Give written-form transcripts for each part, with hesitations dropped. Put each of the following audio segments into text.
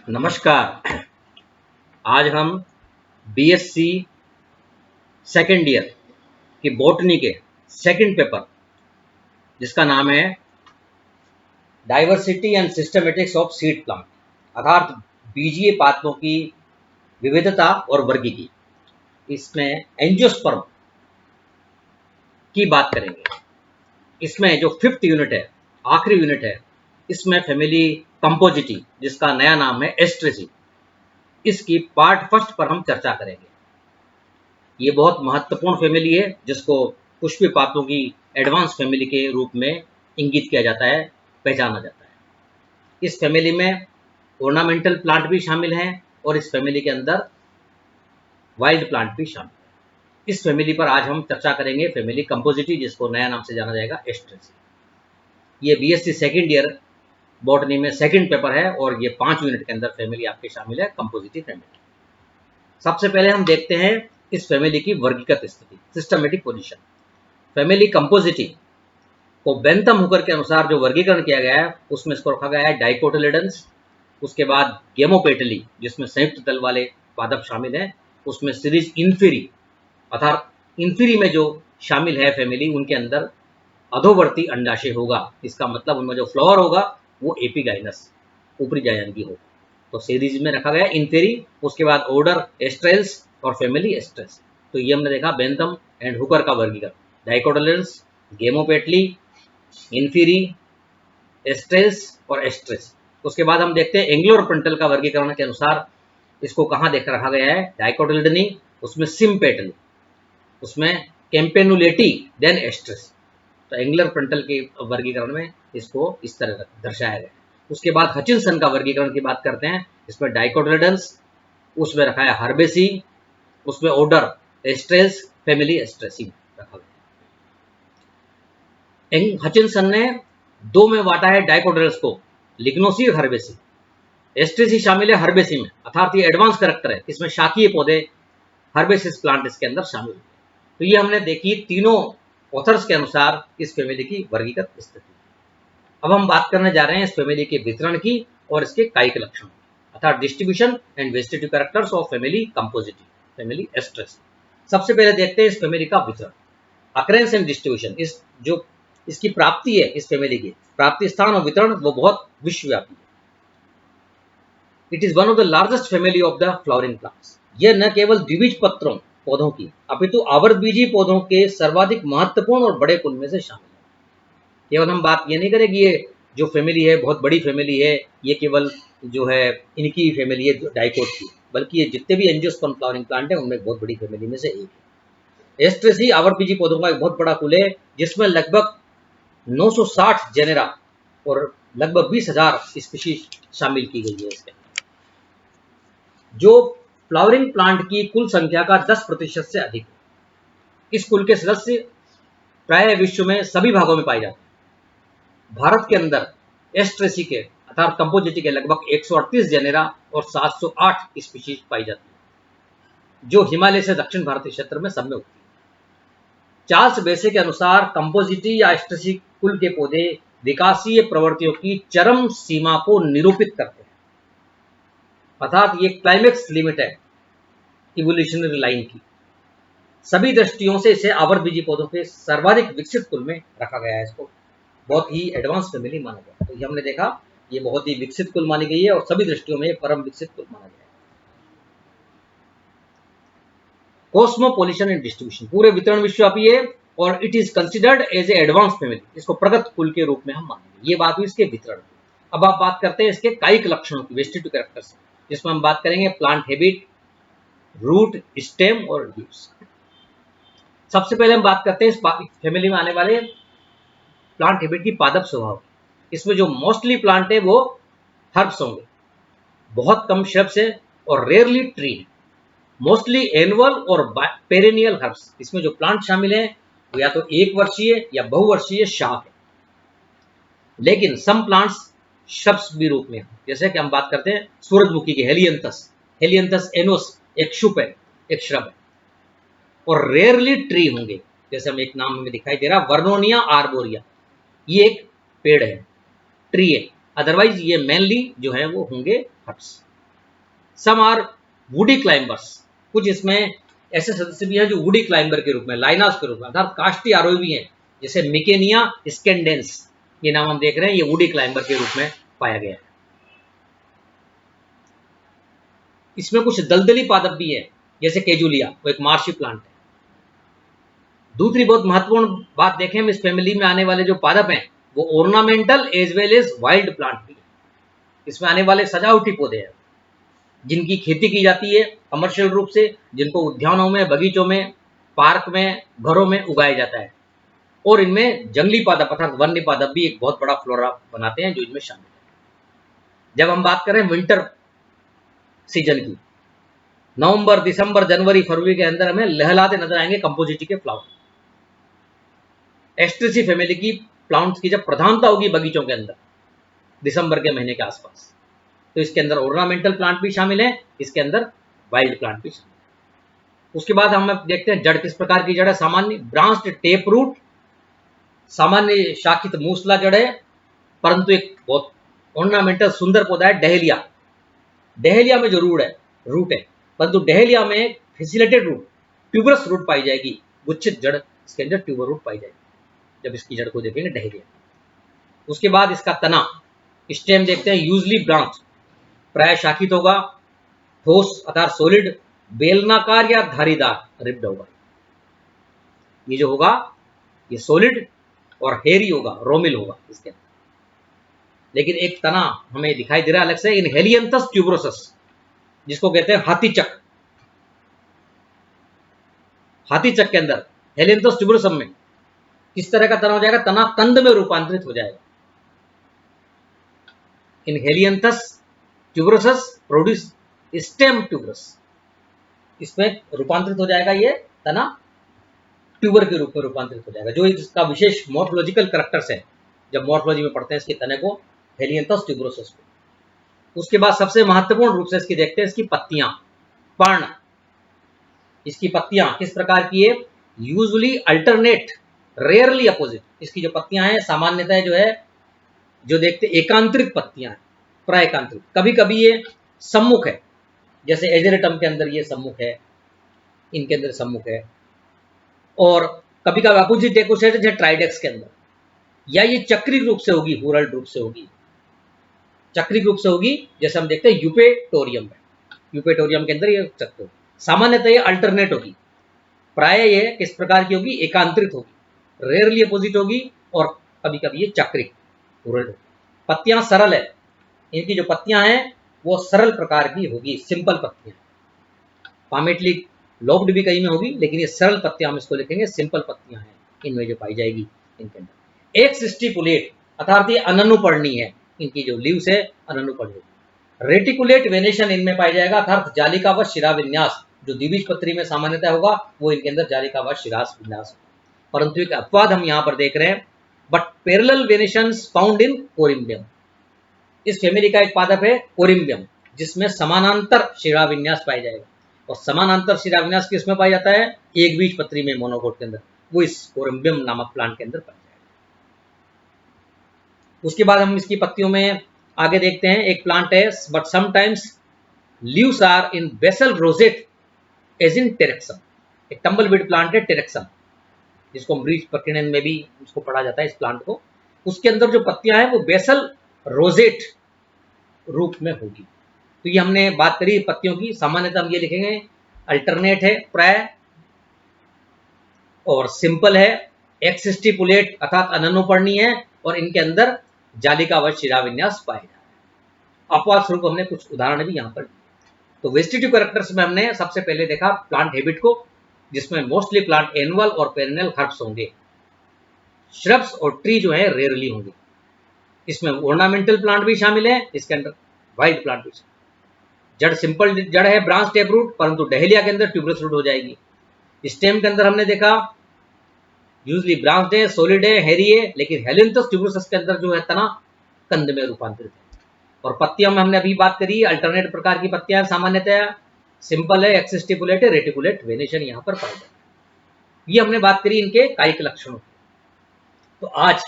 नमस्कार। आज हम बीएससी सेकेंड ईयर की बॉटनी के सेकंड पेपर जिसका नाम है diversity and systematics of seed plant अर्थात बीजीय पादपों की विविधता और वर्गीकी, इसमें एंजियोस्पर्म की बात करेंगे। इसमें जो फिफ्थ यूनिट है, आखिरी यूनिट है, इसमें फैमिली कंपोजिटी जिसका नया नाम है एस्ट्रेसी, इसकी पार्ट फर्स्ट पर हम चर्चा करेंगे। ये बहुत महत्वपूर्ण फैमिली है जिसको पुष्पीय पादपों की एडवांस फैमिली के रूप में इंगित किया जाता है, पहचाना जाता है। इस फैमिली में ऑर्नामेंटल प्लांट भी शामिल हैं और इस फैमिली के अंदर वाइल्ड प्लांट भी शामिल है। इस फैमिली पर आज हम चर्चा करेंगे, फैमिली कंपोजिटी जिसको नया नाम से जाना जाएगा एस्ट्रेसी। ये बीएससी सेकेंड ईयर बॉटनी में सेकंड पेपर है और ये 5 यूनिट के अंदर फैमिली आपके शामिल है, कंपोजिटी फैमिली। सबसे पहले हम देखते हैं इस फैमिली की वर्गीकृत स्थिति, सिस्टमेटिक पोजीशन। फैमिली कंपोजिटी को बेंथम हुकर के अनुसार जो वर्गीकरण किया गया है उसमें इसको रखा गया है डाइकोटिलेडन्स, उसके बाद गेमोपेटली जिसमें संयुक्त दल वाले पादप शामिल हैं, उसमें सीरीज इन्फीरी अर्थात इन्फीरी में जो शामिल है फैमिली उनके अंदर अधोवर्ती अंडाशय होगा। इसका मतलब उनमें जो फ्लावर होगा वो एपिगाइनस ऊपरी जायंगी होगा। तो सीरीज में रखा गया इन्फीरी, उसके बाद ऑर्डर एस्ट्रेल्स और फैमिली एस्ट्रेस। तो ये हमने देखा बेंथम एंड हुकर का वर्गीकरण, डाइकोटिलेडन्स, गेमोपेटली, इन्फीरी, एस्ट्रेल्स और एस्ट्रेस। उसके बाद हम देखते हैं एंग्लोरपेंटल का वर्गीकरण के अनुसार इसको कहाँ देख रखा गया है, डाइकोटिलेडनी, उसमें सिम्पेटली, उसमें कैम्पेनुलेटी, देन एस्ट्रेस। तो एंगुलर फ्रंटल के वर्गीकरण में इसको इस तरह दर्शाया गया। उसके बाद हचिनसन का वर्गीकरण की बात करते हैं, इसमें डाइकोटिलेडन्स, उसमें रखा है हर्बेसी, उसमें ऑर्डर एस्ट्रेस, फैमिली एस्ट्रेसी रखा गया। हचिनसन ने 2 में बांटा है डाइकोटिलेडन्स को, लिग्नोसी और हर्बेसी। एस्ट्रेसी शामिल है हर्बेसी में, अर्थात ये एडवांस कैरेक्टर है, इसमें शाकीय पौधे हर्बेसिस प्लांट इसके अंदर शामिल है। तो ये हमने देखी तीनों ऑथर्स के अनुसार इस फैमिली की वर्गीकृत स्थिति। अब हम बात करने जा रहे हैं इस फैमिली के वितरण की और इसके कायिक लक्षणों, अर्थात distribution and vegetative characters of family Compositae, family Asteraceae. सबसे पहले देखते हैं इस फैमिली का वितरण, अकरेंस एंड डिस्ट्रीब्यूशन। इस जो इसकी प्राप्ति है, इस फैमिली की प्राप्ति स्थान और वितरण वो बहुत विश्वव्यापी है। It is one of the largest family of the flowering plants. यह न केवल द्विबीज पत्रों पौधों की अपितु आवर्तबीजी पौधों के सर्वाधिक महत्वपूर्ण और बड़े कुल में से शामिल है। केवल हम बात ये नहीं करें कि ये जो फैमिली है बहुत बड़ी फैमिली है, ये केवल जो है इनकी फैमिली है डाइकोट की, बल्कि ये जितने भी एंजियोस्पर्म फ्लावरिंग प्लांट है उनमें बहुत बड़ी फैमिली में से एक है। एस्ट्रेसी आवर्तबीजी पौधों का एक बहुत बड़ा कुल है जिसमें लगभग 960 जेनेरा और लगभग 20,000 स्पीशीज शामिल की गई है। इसके जो फ्लावरिंग प्लांट की कुल संख्या का 10% से अधिक है। इस कुल के सदस्य प्राय विश्व में सभी भागों में पाए जाते हैं। भारत के अंदर एस्ट्रेसी के अर्थात कंपोजिटी के लगभग 138 जेनेरा और 708 स्पीशीज पाई जाती है, जो हिमालय से दक्षिण भारतीय क्षेत्र में सब में उगती है। चार्ल्स बेसे के अनुसार कंपोजिटी या एस्ट्रेसी कुल के पौधे विकासीय प्रवृत्तियों की चरम सीमा को निरूपित करते हैं, अर्थात ये क्लाइमेक्स लिमिट है इवोल्यूशनरी लाइन की। सभी दृष्टियों से इसे आवर्तबीजी पौधों के सर्वाधिक विकसित कुल में रखा गया है। इसको बहुत ही एडवांस फैमिली माना गया। तो ये हमने देखा ये बहुत ही विकसित कुल मानी गई है और सभी दृष्टियों में परम विकसित कुल माना गया है। कॉस्मोपोलिशन एंड डिस्ट्रीब्यूशन, पूरे वितरण विश्वव्यापी है और it is considered as a advance family. इसको प्रगत कुल के रूप में हम मानेंगे। ये बात हुई इसके वितरण। अब आप बात करते हैं इसके कायिक लक्षणों की, वेजिटेटिव कैरेक्टर्स, जिसमें हम बात करेंगे प्लांट हैबिट, रूट, स्टेम और लीव्स। सबसे पहले हम बात करते हैं इस फैमिली में आने वाले प्लांट हैबिट की पादप स्वभाव। इसमें जो मोस्टली प्लांट है वो हर्ब्स होंगे, बहुत कम श्रब्स है और रेयरली ट्री है। मोस्टली एनुअल और पेरेनियल हर्ब्स। इसमें जो प्लांट शामिल है वो या तो एक वर्षीय या बहुवर्षीय शाख है, लेकिन सम प्लांट्स श्रब्स भी रूप में, जैसे कि हम बात करते हैं सूरजमुखी के हेलियंथस, हेलियंथस एनोस, एक शुप है, एक श्रब है। और रेयरली ट्री होंगे, जैसे हम एक नाम में दिखाई दे रहा वर्नोनिया आर्बोरिया, ये एक पेड़ है, ट्री है। अदरवाइज ये मेनली जो है वो होंगे herbs. Some are woody climbers, कुछ इसमें ऐसे सदस्य भी हैं जो वुडी क्लाइंबर के रूप में, लाइनास के रूप में, अर्थात काष्ठी आरोही भी हैं, जैसे मिकेनिया स्कैंडेंस, ये नाम हम देख रहे हैं, ये वुडी क्लाइंबर के रूप में पाया गया है। इसमें कुछ दलदली पादप भी है, जैसे केजुलिया, वो एक मार्शी प्लांट है। दूसरी बहुत महत्वपूर्ण बात देखें, हम इस फैमिली में आने वाले जो पादप हैं वो ornamental as well as wild plant भी है। इसमें आने वाले सजावटी पौधे हैं जिनकी खेती की जाती है कमर्शियल रूप से, जिनको उद्यानों में, बगीचों में, पार्क में, घरों में उगाया जाता है, और इनमें जंगली पादप अर्थात वन्य पादप भी एक बहुत बड़ा फ्लोरा बनाते हैं जो इनमें शामिल है। जब हम बात करें विंटर सीजन की, नवंबर, दिसंबर, जनवरी, फरवरी के अंदर हमें लहलाते नजर आएंगे कंपोजिटी के फ्लावर। एस्ट्रेसी फैमिली की प्लांट्स की जब प्रधानता होगी बगीचों के अंदर दिसंबर के महीने के आसपास, तो इसके अंदर ऑर्नामेंटल प्लांट भी शामिल है, इसके अंदर वाइल्ड प्लांट भी शामिल है। उसके बाद हम देखते हैं जड़ किस प्रकार की जड़ है। सामान्य ब्रांच्ड टेप रूट, सामान्य शाखित मूसला जड़ है, परंतु एक बहुत ऑर्नामेंटल सुंदर पौधा है डहेलिया। डहेलिया में जो रूट है, परंतु डहेलिया में फैसिलेटेड रूट, ट्यूबरस रूट पाई जाएगी, गुच्छित जड़, इसके अंदर ट्यूबर रूट पाई जाएगी जब इसकी जड़ को देखेंगे डहेलिया। उसके बाद इसका तना, स्टेम देखते हैं, यूजली ब्रांच, प्राय शाखित होगा, ठोस अर्थात सॉलिड, बेलनाकार या धारीदार रिब्ड होगा। ये जो होगा ये सॉलिड और हेरी होगा, रोमिल होगा इसके अंदर। लेकिन एक तना हमें दिखाई दे रहा है अलग से, इन हेलियंथस ट्यूबरोसस, जिसको कहते हैं हाथी चक। हाथी चक के अंदर हेलियंथस ट्यूबरोसम में किस तरह का तना हो जाएगा, तना कंद में रूपांतरित हो जाएगा। इन हेलियंथस ट्यूबरोसस प्रोड्यूस स्टेम ट्यूबरस, इसमें रूपांतरित हो जाएगा ये तना, ट्यूबर के रूप में रूपांतरित हो जाएगा, जो इसका विशेष मॉर्फोलॉजिकल कैरेक्टर्स है। जब मॉर्फोलॉजी में पढ़ते हैं इसके तने को, हेलियंथस ट्यूबरोसस को। उसके बाद सबसे महत्वपूर्ण रूप से इसकी देखते हैं इसकी पत्तियां, पर्ण। इसकी पत्तियां किस प्रकार की है, यूजुअली अल्टरनेट, रेयरली अपोजिट। इसकी जो पत्तियां हैं सामान्यतः जो है, जो देखते एकांतरित पत्तियां हैं, प्राय एकांतरित। कभी कभी ये सम्मुख है, जैसे एजेरेटम के अंदर ये सम्मुख है, इनके अंदर सम्मुख है, और कभी कभी अपोजिट डेकोसेट है ट्राइडेक्स के अंदर, या ये चक्री रूप से होगी, हुरल्ड रूप से होगी, चक्री रूप से होगी, जैसे हम देखते हैं यूपेटोरियम में, यूपेटोरियम के अंदर ये चक्र होगी। सामान्यतः ये अल्टरनेट होगी, प्राय ये किस प्रकार की होगी, एकांतरित होगी, रेयरली अपोजिट होगी, और कभी कभी ये चक्रिक हुरल्ड होगी। पत्तियां सरल है, इनकी जो पत्तियां हैं वो सरल प्रकार की होगी, सिंपल पत्तियां। पामेटली लोब्ड भी कहीं में होगी, लेकिन ये सरल पत्तियां हम इसको लिखेंगे, सिंपल पत्तियां हैं इनमें जो पाई जाएगी इनके अंदर। एक स्टिपुलेट अर्थात ये अननुपर्णी है, इनकी जो लीव्स है अननुपर्णी। रेटिकुलेट वेनेशन इनमें पाया जाएगा, अर्थात जालिकावश शिरा विन्यास, जो द्विबीजपत्री में सामान्यतः होगा वो इनके अंदर जालिकावश शिरा विन्यास। परंतु एक अपवाद हम यहाँ पर देख रहे हैं, but parallel venations found in Corymbium. इस फैमिली का एक पादप है कोरिम्बियम, जिसमें समानांतर शिरा विन्यास पाया जाएगा, और समानांतर शिरा विन्यास किसमें पाया जाता है, एक बीज पत्री में, मोनोकोट के अंदर, वो इस कोरिम्बियम नामक प्लांट के अंदर पाया जाएगा। उसके बाद हम इसकी पत्तियों में आगे देखते हैं, एक प्लांट है, but sometimes leaves are in basal rosette as in Taraxacum. एक टम्बलवीड प्लांट है टेरेक्सम, जिसको ब्रीज प्रकीर्णन में भी उसको पढ़ा जाता है इस प्लांट को। उसके अंदर जो पत्तियां हैं वो बेसल रोजेट रूप में होगी। तो ये हमने बात करी पत्तियों की, सामान्यतः हम ये लिखेंगे अल्टरनेट है प्राय, और सिंपल है, एक्सिस्टिपुलेट अर्थात अननुपर्णी है, और इनके अंदर जालिकावश शिरा विन्यास पाया जाता है। अपवाद स्वरूप हमने कुछ उदाहरण भी यहाँ पर। तो वेजिटेटिव कैरेक्टर्स में हमने सबसे पहले देखा प्लांट हैबिट को, जिसमें मोस्टली प्लांट एनुअल और पेरेनियल हर्ब्स होंगे, श्रब्स और ट्री जो है रेयरली होंगे। इसमें ऑर्नामेंटल प्लांट भी शामिल है, इसके अंदर वाइल्ड प्लांट भी शामिल। जड़ सिंपल जड़ है, ब्रांच टेप रूट, परंतु डहेलिया के अंदर ट्यूबरस रूट हो जाएगी। स्टेम के अंदर हमने देखा यूजली ब्रांच है, सॉलिड है, हेरी है, लेकिन हेलियंथस ट्यूबरोसस के अंदर जो है तना कंद में रूपांतरित है। और पत्तियों में हमने अभी बात करी अल्टरनेट प्रकार की पत्तियां, सामान्यतः सिंपल है, एक्सिस्टिपुलेट है, रेटिकुलेट वेनेशन यहाँ पर पाई जाती है। ये हमने बात करी इनके कायिक लक्षणों की। तो आज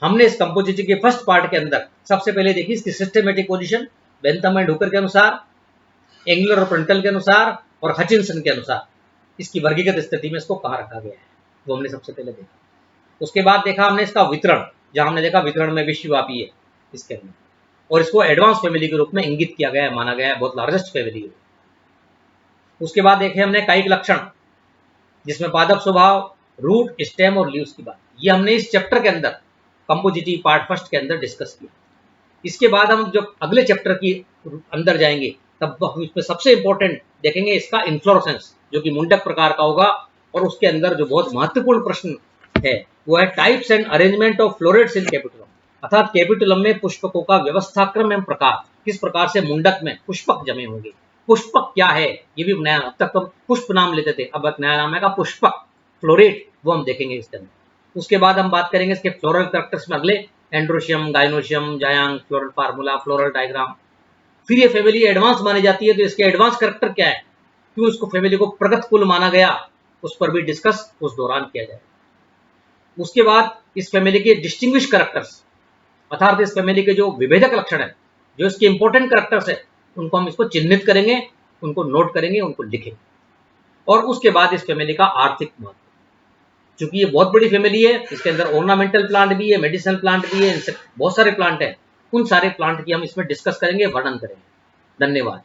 हमने इस कंपोजिटी के फर्स्ट पार्ट के अंदर सबसे पहले देखी इसकी systematic position Bentham and Hooker के अनुसार, एंगुलर और फ्रंटल के अनुसार और हचिंसन के अनुसार इसकी वर्गीकृत स्थिति में इसको कहाँ रखा गया है, वो हमने सबसे पहले देखा। उसके बाद देखा हमने इसका वितरण, जहां हमने देखा वितरण में विश्वव्यापी है इसके अंदर, और इसको एडवांस फैमिली के रूप में इंगित किया गया है, माना गया है, बहुत लार्जेस्ट फैमिली है। उसके बाद देखे हमने कायिक लक्षण, जिसमें पादप स्वभाव, रूट, स्टेम और लीव्स की बात, ये हमने इस चैप्टर के अंदर कंपोजिटिव पार्ट फर्स्ट के अंदर डिस्कस किया। इसके बाद हम जब अगले चैप्टर की अंदर जाएंगे तब हम इसमें सबसे इंपॉर्टेंट देखेंगे इसका इन्फ्लोरेसेंस, जो कि मुंडक प्रकार का होगा, और उसके अंदर जो बहुत महत्वपूर्ण प्रश्न है वो है types and arrangement of florets in capitulum, अर्थात कैपिटुलम में पुष्पकों का व्यवस्थाक्रम एवं प्रकार, किस प्रकार से मुंडक में पुष्पक जमे होंगे। पुष्पक क्या है ये भी नया, अब तक हम पुष्प नाम लेते थे, अब एक नया नाम है पुष्पक, फ्लोरेट, वो हम देखेंगे इसके अंदर। उसके बाद हम बात करेंगे इसके फ्लोरल कैरेक्टर्स में अगले, एंड्रोशियम, गाइनोशियम, जायांग, फ्लोरल फार्मूला, फ्लोरल डायग्राम। फिर ये फैमिली एडवांस मानी जाती है, तो इसके एडवांस कैरेक्टर क्या है, क्यों इसको फैमिली को प्रगत कुल माना गया, उस पर भी डिस्कस उस दौरान किया जाएगा। उसके बाद इस फैमिली के डिस्टिंग्विश कैरेक्टर्स, अर्थात इस फैमिली के जो विभेदक लक्षण है, जो इसके इंपॉर्टेंट कैरेक्टर्स है, उनको हम इसको चिन्हित करेंगे, उनको नोट करेंगे, उनको लिखेंगे। और उसके बाद इस फैमिली का आर्थिक महत्व, चूंकि ये बहुत बड़ी फैमिली है, इसके अंदर ऑर्नामेंटल प्लांट भी है, मेडिसिनल प्लांट भी है, बहुत सारे प्लांट है, उन सारे प्लांट की हम इसमें डिस्कस करेंगे, वर्णन करेंगे। धन्यवाद।